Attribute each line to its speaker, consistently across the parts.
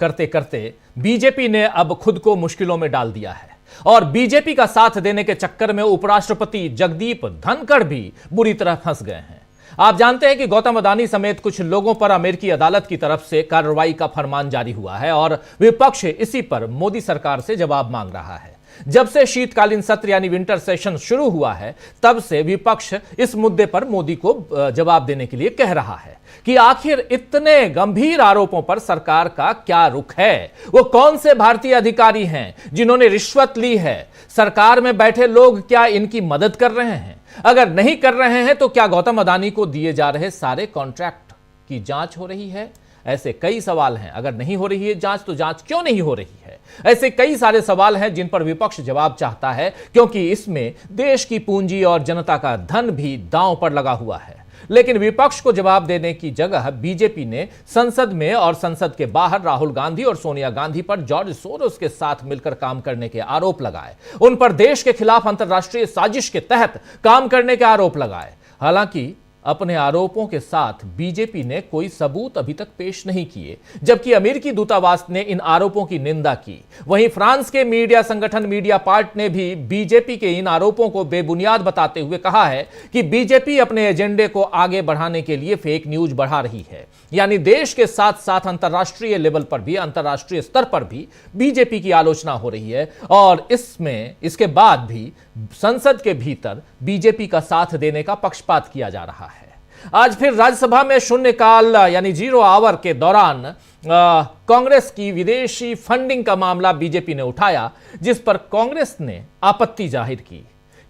Speaker 1: करते करते बीजेपी ने अब खुद को मुश्किलों में डाल दिया है और बीजेपी का साथ देने के चक्कर में उपराष्ट्रपति जगदीप धनखड़ भी बुरी तरह फंस गए हैं। आप जानते हैं कि गौतम अडानी समेत कुछ लोगों पर अमेरिकी अदालत की तरफ से कार्रवाई का फरमान जारी हुआ है और विपक्ष इसी पर मोदी सरकार से जवाब मांग रहा है। जब से शीतकालीन सत्र यानी विंटर सेशन शुरू हुआ है तब से विपक्ष इस मुद्दे पर मोदी को जवाब देने के लिए कह रहा है कि आखिर इतने गंभीर आरोपों पर सरकार का क्या रुख है। वो कौन से भारतीय अधिकारी हैं जिन्होंने रिश्वत ली है? सरकार में बैठे लोग क्या इनकी मदद कर रहे हैं? अगर नहीं कर रहे हैं तो क्या गौतम अडानी को दिए जा रहे सारे कॉन्ट्रैक्ट की जांच हो रही है? ऐसे कई सवाल हैं। अगर नहीं हो रही है जांच तो जांच क्यों नहीं हो रही है? ऐसे कई सारे सवाल हैं जिन पर विपक्ष जवाब चाहता है, क्योंकि इसमें देश की पूंजी और जनता का धन भी दांव पर लगा हुआ है। लेकिन विपक्ष को जवाब देने की जगह बीजेपी ने संसद में और संसद के बाहर राहुल गांधी और सोनिया गांधी पर जॉर्ज सोरोस के साथ मिलकर काम करने के आरोप लगाए। उन पर देश के खिलाफ अंतर्राष्ट्रीय साजिश के तहत काम करने के आरोप लगाए। हालांकि अपने आरोपों के साथ बीजेपी ने कोई सबूत अभी तक पेश नहीं किए, जबकि अमेरिकी दूतावास ने इन आरोपों की निंदा की। वहीं फ्रांस के मीडिया संगठन मीडिया पार्ट ने भी बीजेपी के इन आरोपों को बेबुनियाद बताते हुए कहा है कि बीजेपी अपने एजेंडे को आगे बढ़ाने के लिए फेक न्यूज बढ़ा रही है। यानी देश के साथ साथ अंतर्राष्ट्रीय लेवल पर भी, अंतर्राष्ट्रीय स्तर पर भी बीजेपी की आलोचना हो रही है और इसके बाद भी संसद के भीतर बीजेपी का साथ देने का पक्षपात किया जा रहा है। आज फिर राज्यसभा में शून्यकाल यानी 0 आवर के दौरान कांग्रेस की विदेशी फंडिंग का मामला बीजेपी ने उठाया, जिस पर कांग्रेस ने आपत्ति जाहिर की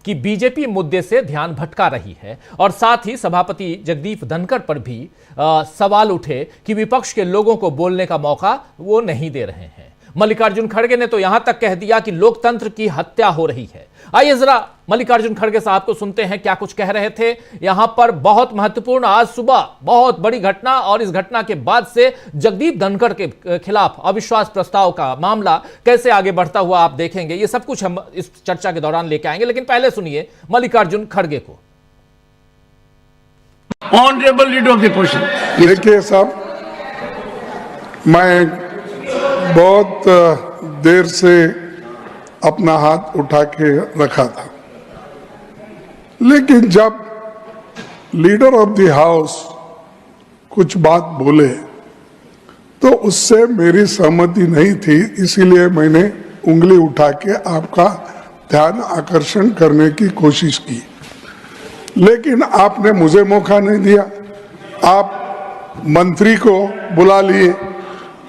Speaker 1: कि बीजेपी मुद्दे से ध्यान भटका रही है और साथ ही सभापति जगदीप धनखड़ पर भी सवाल उठे कि विपक्ष के लोगों को बोलने का मौका वो नहीं दे रहे हैं। मल्लिकार्जुन खड़गे ने तो यहां तक कह दिया कि लोकतंत्र की हत्या हो रही है। आइए जरा मल्लिकार्जुन खड़गे साहब को सुनते हैं क्या कुछ कह रहे थे। यहां पर बहुत महत्वपूर्ण आज सुबह बहुत बड़ी घटना और इस घटना के बाद से जगदीप धनखड़ के खिलाफ अविश्वास प्रस्ताव का मामला कैसे आगे बढ़ता हुआ आप देखेंगे। ये सब कुछ हम इस चर्चा के दौरान लेके आएंगे, लेकिन पहले सुनिए मल्लिकार्जुन खड़गे को।
Speaker 2: Honourable leader of the portion.
Speaker 3: देखिए साहब, मैं बहुत देर से अपना हाथ उठा के रखा था, लेकिन जब लीडर ऑफ द हाउस कुछ बात बोले तो उससे मेरी सहमति नहीं थी, इसीलिए मैंने उंगली उठा के आपका ध्यान आकर्षण करने की कोशिश की, लेकिन आपने मुझे मौका नहीं दिया। आप मंत्री को बुला लिए,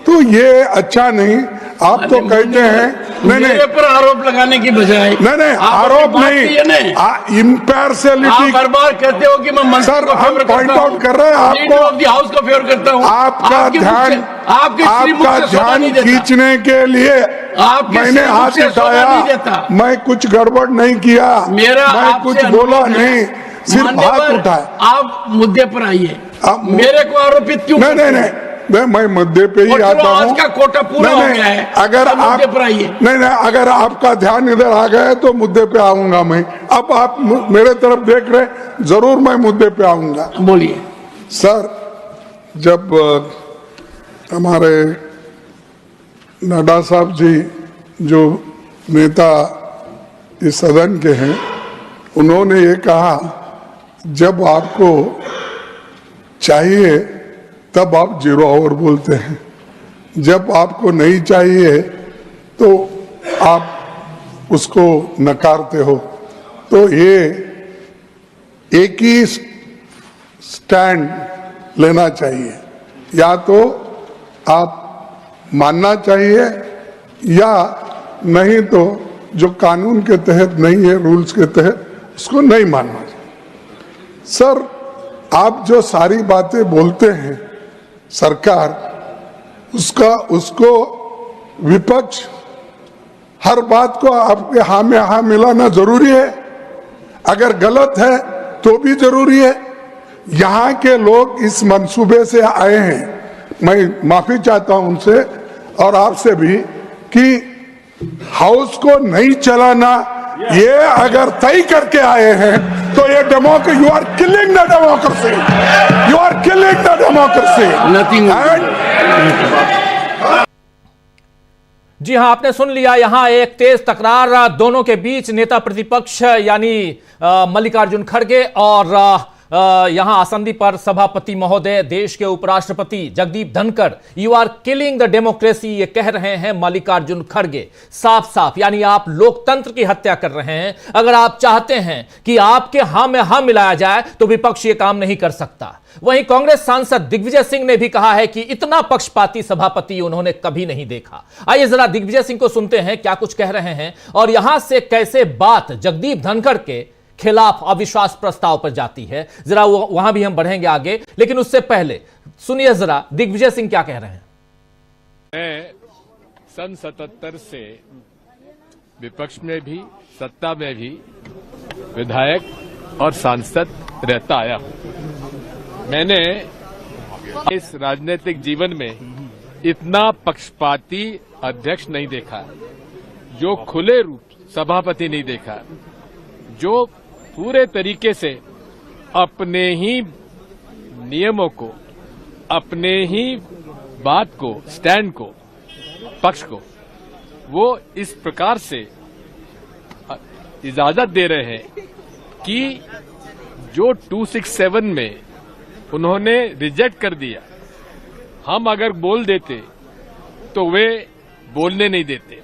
Speaker 3: तो ये अच्छा नहीं। आप तो कहते हैं
Speaker 2: मेरे पर आरोप लगाने की बजाय
Speaker 3: नहीं आरोप नहीं, इम्पार्शियलिटी।
Speaker 2: हर बार कहते हो कि मैं मंत्री को फेवर
Speaker 3: पॉइंट आउट कर रहे हैं, आपको
Speaker 2: हाउस को फेवर करता हूं।
Speaker 3: आपका ध्यान खींचने के लिए मैंने हाथ उठाया। मैं कुछ गड़बड़ नहीं किया, मैं कुछ बोला नहीं, सिर्फ हाथ उठाया।
Speaker 2: आप मुद्दे पर आइए। मेरे को आरोपित क्यों?
Speaker 3: नहीं, मैं मुद्दे पे ही आता हूँ।
Speaker 2: आज का कोटा पूरा हो गया है।
Speaker 3: अगर आप नहीं, अगर आपका ध्यान इधर आ गया तो मुद्दे पे आऊंगा मैं। अब आप मेरे तरफ देख रहे, जरूर मैं मुद्दे पे आऊंगा।
Speaker 2: बोलिए
Speaker 3: सर। जब हमारे नड्डा साहब जी जो नेता इस सदन के हैं, उन्होंने ये कहा जब आपको चाहिए तब आप 0 आवर बोलते हैं, जब आपको नहीं चाहिए तो आप उसको नकारते हो। तो ये एक ही स्टैंड लेना चाहिए, या तो आप मानना चाहिए या नहीं तो जो कानून के तहत नहीं है, रूल्स के तहत, उसको नहीं मानना चाहिए। सर, आप जो सारी बातें बोलते हैं सरकार, उसको विपक्ष हर बात को आपके हाँ में हाँ मिलाना जरूरी है। अगर गलत है तो भी जरूरी है। यहाँ के लोग इस मंसूबे से आए हैं, मैं माफी चाहता हूं उनसे और आपसे भी, कि हाउस को नहीं चलाना ये अगर तय करके आए हैं तो ये democracy, you are killing the democracy, you are killing the democracy.
Speaker 1: जी हां, आपने सुन लिया। यहां एक तेज तकरार दोनों के बीच, नेता प्रतिपक्ष यानी मल्लिकार्जुन खड़गे और यहां आसंदी पर सभापति महोदय, देश के उपराष्ट्रपति Jagdeep Dhankhar, you are killing the democracy, ये कह रहे हैं मल्लिकार्जुन खड़गे साफ साफ, यानी आप लोकतंत्र की हत्या कर रहे हैं। अगर आप चाहते हैं कि आपके हां में हां मिलाया जाए तो विपक्ष ये काम नहीं कर सकता। वहीं कांग्रेस सांसद दिग्विजय सिंह ने भी कहा है कि इतना पक्षपाती सभापति उन्होंने कभी नहीं देखा। आइए जरा दिग्विजय सिंह को सुनते हैं क्या कुछ कह रहे हैं और यहां से कैसे बात जगदीप धनखड़ के खिलाफ अविश्वास प्रस्ताव पर जाती है। जरा वहां भी हम बढ़ेंगे आगे, लेकिन उससे पहले सुनिए जरा दिग्विजय सिंह क्या कह रहे हैं।
Speaker 4: मैं सन 77 से विपक्ष में भी सत्ता में भी विधायक और सांसद रहता आया हूं। मैंने इस राजनीतिक जीवन में इतना पक्षपाती अध्यक्ष नहीं देखा, जो खुले रूप सभापति नहीं देखा, जो पूरे तरीके से अपने ही नियमों को, अपने ही बात को, स्टैंड को, पक्ष को वो इस प्रकार से इजाजत दे रहे हैं कि जो 267 में उन्होंने रिजेक्ट कर दिया, हम अगर बोल देते तो वे बोलने नहीं देते,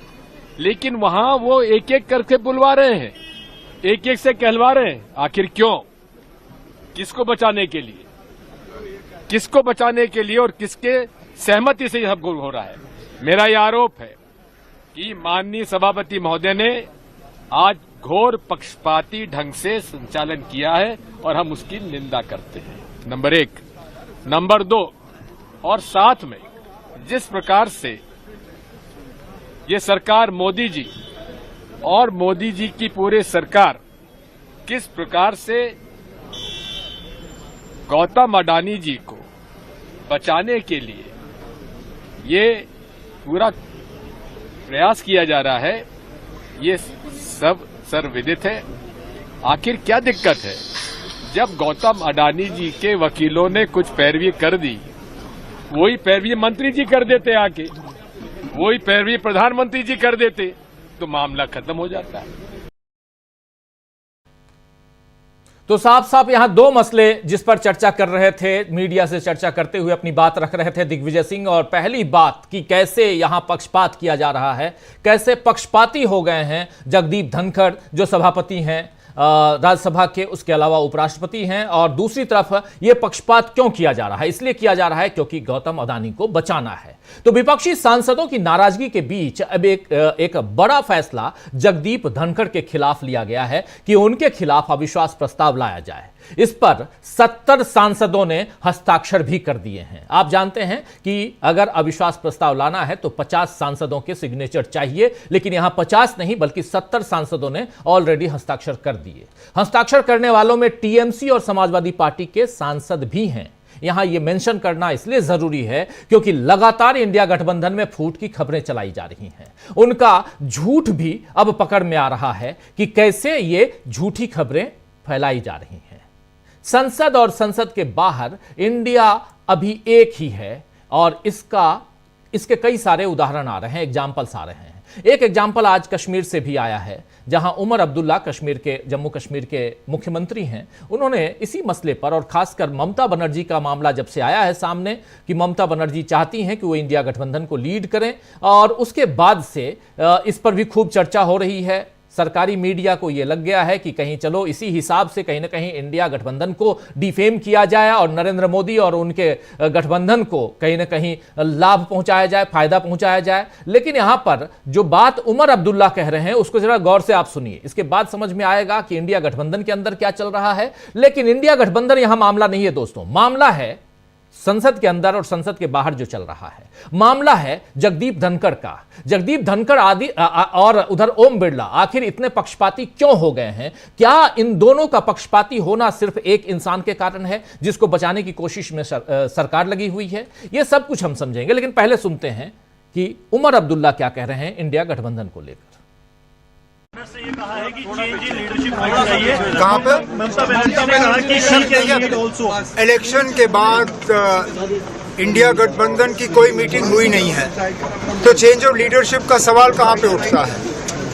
Speaker 4: लेकिन वहां वो एक एक करके बुलवा रहे हैं, एक एक से कहलवा रहे हैं। आखिर क्यों? किसको बचाने के लिए? किसको बचाने के लिए और किसके सहमति से यह सब हो रहा है? मेरा यह आरोप है कि माननीय सभापति महोदय ने आज घोर पक्षपाती ढंग से संचालन किया है और हम उसकी निंदा करते हैं, नंबर 1। नंबर 2, और साथ में जिस प्रकार से ये सरकार मोदी जी और मोदी जी की पूरी सरकार किस प्रकार से गौतम अडानी जी को बचाने के लिए ये पूरा प्रयास किया जा रहा है, ये सब सर्वविदित है। आखिर क्या दिक्कत है? जब गौतम अडानी जी के वकीलों ने कुछ पैरवी कर दी, वही पैरवी मंत्री जी कर देते, आके वही पैरवी प्रधानमंत्री जी कर देते तो मामला खत्म हो जाता है।
Speaker 1: तो साफ साफ यहां दो मसले जिस पर चर्चा कर रहे थे, मीडिया से चर्चा करते हुए अपनी बात रख रहे थे दिग्विजय सिंह। और पहली बात कि कैसे यहां पक्षपात किया जा रहा है, कैसे पक्षपाती हो गए हैं जगदीप धनखड़ जो सभापति हैं राज्यसभा के, उसके अलावा उपराष्ट्रपति हैं। और दूसरी तरफ यह पक्षपात क्यों किया जा रहा है? इसलिए किया जा रहा है क्योंकि गौतम अडानी को बचाना है। तो विपक्षी सांसदों की नाराजगी के बीच अब एक बड़ा फैसला जगदीप धनखड़ के खिलाफ लिया गया है कि उनके खिलाफ अविश्वास प्रस्ताव लाया जाए। इस पर 70 सांसदों ने हस्ताक्षर भी कर दिए हैं। आप जानते हैं कि अगर अविश्वास प्रस्ताव लाना है तो 50 सांसदों के सिग्नेचर चाहिए, लेकिन यहां 50 नहीं बल्कि 70 सांसदों ने ऑलरेडी हस्ताक्षर कर दिए। हस्ताक्षर करने वालों में टीएमसी और समाजवादी पार्टी के सांसद भी हैं। यहां यह मेंशन करना इसलिए जरूरी है क्योंकि लगातार इंडिया गठबंधन में फूट की खबरें चलाई जा रही हैं। उनका झूठ भी अब पकड़ में आ रहा है कि कैसे ये झूठी खबरें फैलाई जा रही हैं। संसद और संसद के बाहर इंडिया अभी एक ही है और इसके कई सारे उदाहरण आ रहे हैं, एग्जाम्पल्स आ रहे हैं। एक एग्जाम्पल आज कश्मीर से भी आया है, जहां उमर अब्दुल्ला जम्मू कश्मीर के मुख्यमंत्री हैं। उन्होंने इसी मसले पर और खासकर ममता बनर्जी का मामला जब से आया है सामने कि ममता बनर्जी चाहती हैं कि वो इंडिया गठबंधन को लीड करें, और उसके बाद से इस पर भी खूब चर्चा हो रही है। सरकारी मीडिया को यह लग गया है कि कहीं चलो इसी हिसाब से कहीं ना कहीं इंडिया गठबंधन को डिफेम किया जाए और नरेंद्र मोदी और उनके गठबंधन को कहीं ना कहीं लाभ पहुंचाया जाए, फायदा पहुंचाया जाए। लेकिन यहां पर जो बात उमर अब्दुल्ला कह रहे हैं उसको जरा गौर से आप सुनिए, इसके बाद समझ में आएगा कि इंडिया गठबंधन के अंदर क्या चल रहा है। लेकिन इंडिया गठबंधन यहां मामला नहीं है दोस्तों, मामला है संसद के अंदर और संसद के बाहर जो चल रहा है। मामला है जगदीप धनखड़ का। जगदीप धनखड़ आदि और उधर ओम बिरला आखिर इतने पक्षपाती क्यों हो गए हैं? क्या इन दोनों का पक्षपाती होना सिर्फ एक इंसान के कारण है जिसको बचाने की कोशिश में सरकार लगी हुई है? यह सब कुछ हम समझेंगे, लेकिन पहले सुनते हैं कि उमर अब्दुल्ला क्या कह रहे हैं इंडिया गठबंधन को लेकर।
Speaker 5: से ये कहा है कि चेंज इन लीडरशिप होनी चाहिए। कहां पे? ममता बनर्जी ने कहा कि इलेक्शन के बाद
Speaker 6: इंडिया गठबंधन की कोई मीटिंग हुई नहीं है, तो चेंज ऑफ लीडरशिप का सवाल कहाँ पे उठता है?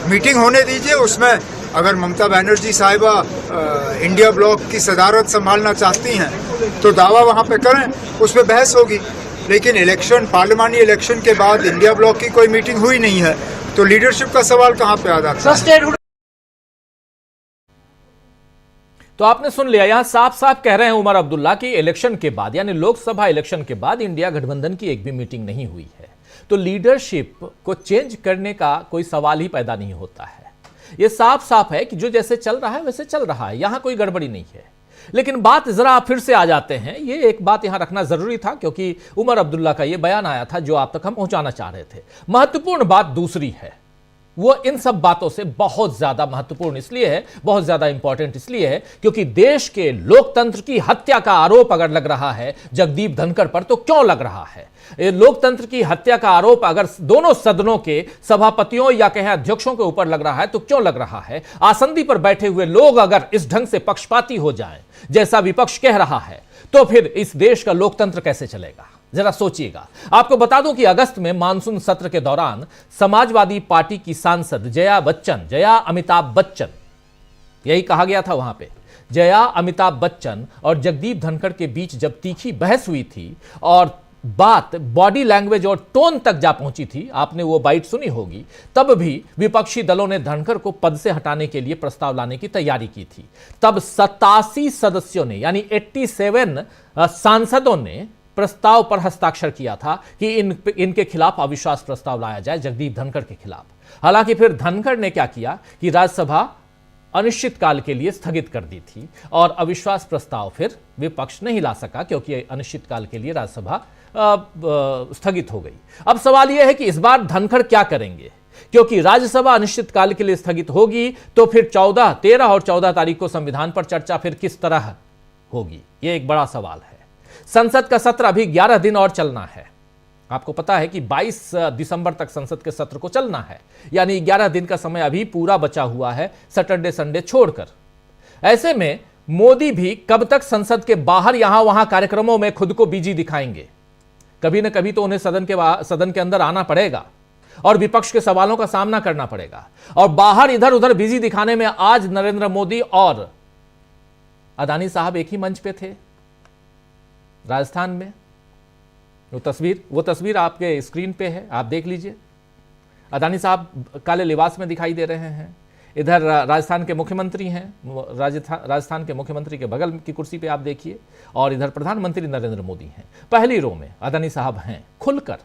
Speaker 6: मीटिंग होने दीजिए, उसमें अगर ममता बनर्जी साहिबा इंडिया ब्लॉक की सदारत संभालना चाहती हैं तो दावा वहाँ पे करें, उस पर बहस होगी। लेकिन इलेक्शन, पार्लियामानी इलेक्शन के बाद इंडिया ब्लॉक की कोई मीटिंग हुई नहीं है, तो लीडरशिप का सवाल कहाँ पे आ जाता है?
Speaker 1: तो आपने सुन लिया, यहां साफ साफ कह रहे हैं उमर अब्दुल्ला की इलेक्शन के बाद, यानी लोकसभा इलेक्शन के बाद इंडिया गठबंधन की एक भी मीटिंग नहीं हुई है, तो लीडरशिप को चेंज करने का कोई सवाल ही पैदा नहीं होता है। यह साफ साफ है कि जो जैसे चल रहा है वैसे चल रहा है, यहां कोई गड़बड़ी नहीं है। लेकिन बात जरा फिर से आ जाते हैं, ये एक बात यहां रखना जरूरी था क्योंकि उमर अब्दुल्ला का यह बयान आया था जो आप तक हम पहुंचाना चाह रहे थे। महत्वपूर्ण बात दूसरी है, वो इन सब बातों से बहुत ज्यादा महत्वपूर्ण इसलिए है, बहुत ज्यादा इंपॉर्टेंट इसलिए है क्योंकि देश के लोकतंत्र की हत्या का आरोप अगर लग रहा है जगदीप धनखड़ पर, तो क्यों लग रहा है? लोकतंत्र की हत्या का आरोप अगर दोनों सदनों के सभापतियों या कहें अध्यक्षों के ऊपर लग रहा है तो क्यों लग रहा है? आसंदी पर बैठे हुए लोग अगर इस ढंग से पक्षपाती हो जाएं जैसा विपक्ष कह रहा है, तो फिर इस देश का लोकतंत्र कैसे चलेगा? जरा सोचिएगा। आपको बता दूं कि अगस्त में मानसून सत्र के दौरान समाजवादी पार्टी की सांसद जया अमिताभ बच्चन, यही कहा गया था वहां पे, जया अमिताभ बच्चन और जगदीप धनखड़ के बीच जब तीखी बहस हुई थी और बात बॉडी लैंग्वेज और टोन तक जा पहुंची थी, आपने वो बाइट सुनी होगी, तब भी विपक्षी दलों ने धनखड़ को पद से हटाने के लिए प्रस्ताव लाने की तैयारी की थी। तब 87 सदस्यों ने, यानी 87 सांसदों ने प्रस्ताव पर हस्ताक्षर किया था कि इनके खिलाफ अविश्वास प्रस्ताव लाया जाए, जगदीप धनखड़ के खिलाफ। हालांकि फिर धनखड़ ने क्या किया कि राज्यसभा अनिश्चित काल के लिए स्थगित कर दी थी और अविश्वास प्रस्ताव फिर विपक्ष नहीं ला सका क्योंकि अनिश्चित काल के लिए राज्यसभा स्थगित हो गई। अब सवाल यह है कि इस बार धनखड़ क्या करेंगे, क्योंकि राज्यसभा अनिश्चित काल के लिए स्थगित होगी तो फिर 13 और 14 तारीख को संविधान पर चर्चा फिर किस तरह होगी, यह एक बड़ा सवाल है। संसद का सत्र अभी 11 दिन और चलना है। आपको पता है कि 22 दिसंबर तक संसद के सत्र को चलना है, यानी 11 दिन का समय अभी पूरा बचा हुआ है, सैटरडे संडे छोड़कर। ऐसे में मोदी भी कब तक संसद के बाहर यहां वहां कार्यक्रमों में खुद को बिजी दिखाएंगे? कभी ना कभी तो उन्हें सदन के अंदर आना पड़ेगा और विपक्ष के सवालों का सामना करना पड़ेगा। और बाहर इधर उधर बिजी दिखाने में आज नरेंद्र मोदी और अदानी साहब एक ही मंच पे थे राजस्थान में। वो तस्वीर आपके स्क्रीन पे है, आप देख लीजिए। अदानी साहब काले लिबास में दिखाई दे रहे हैं। इधर राजस्थान के मुख्यमंत्री हैं, राजस्थान के मुख्यमंत्री के बगल की कुर्सी पे आप देखिए, और इधर प्रधानमंत्री नरेंद्र मोदी हैं। पहली रो में अदानी साहब हैं खुलकर।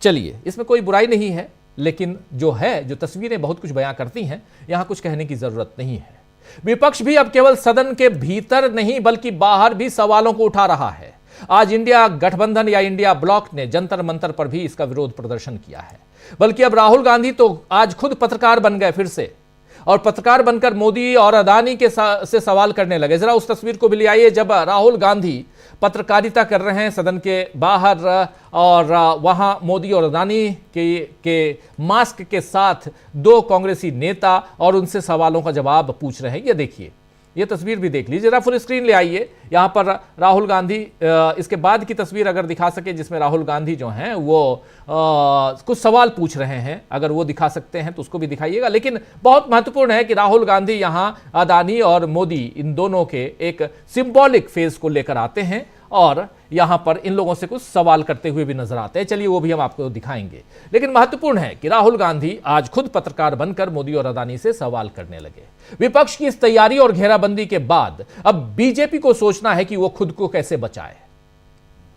Speaker 1: चलिए, इसमें कोई बुराई नहीं है, लेकिन जो तस्वीरें बहुत कुछ बयां करती हैं, यहां कुछ कहने की जरूरत नहीं है। विपक्ष भी अब केवल सदन के भीतर नहीं बल्कि बाहर भी सवालों को उठा रहा है। आज इंडिया गठबंधन या इंडिया ब्लॉक ने जंतर मंतर पर भी इसका विरोध प्रदर्शन किया है। बल्कि अब राहुल गांधी तो आज खुद पत्रकार बन गए फिर से, और पत्रकार बनकर मोदी और अदानी से सवाल करने लगे। जरा उस तस्वीर को भी ले आइए जब राहुल गांधी पत्रकारिता कर रहे हैं सदन के बाहर और वहां मोदी और अदानी के मास्क के साथ 2 कांग्रेसी नेता और उनसे सवालों का जवाब पूछ रहे हैं। ये देखिए, ये तस्वीर भी देख लीजिए, जरा फुल स्क्रीन ले आइए। यहां पर राहुल गांधी, इसके बाद की तस्वीर अगर दिखा सके जिसमें राहुल गांधी जो हैं वो कुछ सवाल पूछ रहे हैं, अगर वो दिखा सकते हैं तो उसको भी दिखाइएगा। लेकिन बहुत महत्वपूर्ण है कि राहुल गांधी यहां अदानी और मोदी इन दोनों के एक सिंबॉलिक फेज को लेकर आते हैं और यहां पर इन लोगों से कुछ सवाल करते हुए भी नजर आते हैं। चलिए, वो भी हम आपको दिखाएंगे। लेकिन महत्वपूर्ण है कि राहुल गांधी आज खुद पत्रकार बनकर मोदी और अदानी से सवाल करने लगे। विपक्ष की इस तैयारी और घेराबंदी के बाद अब बीजेपी को सोचना है कि वो खुद को कैसे बचाए,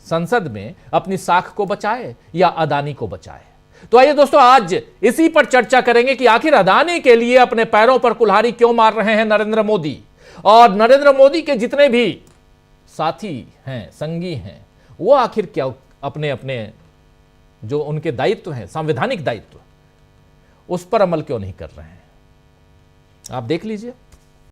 Speaker 1: संसद में अपनी साख को बचाए या अदानी को बचाए। तो आइए दोस्तों, आज इसी पर चर्चा करेंगे कि आखिर अदानी के लिए अपने पैरों पर कुल्हाड़ी क्यों मार रहे हैं नरेंद्र मोदी, और नरेंद्र मोदी के जितने भी साथी हैं, संगी हैं, वो आखिर क्या अपने अपने जो उनके दायित्व हैं, संवैधानिक दायित्व, उस पर अमल क्यों नहीं कर रहे हैं। आप देख लीजिए।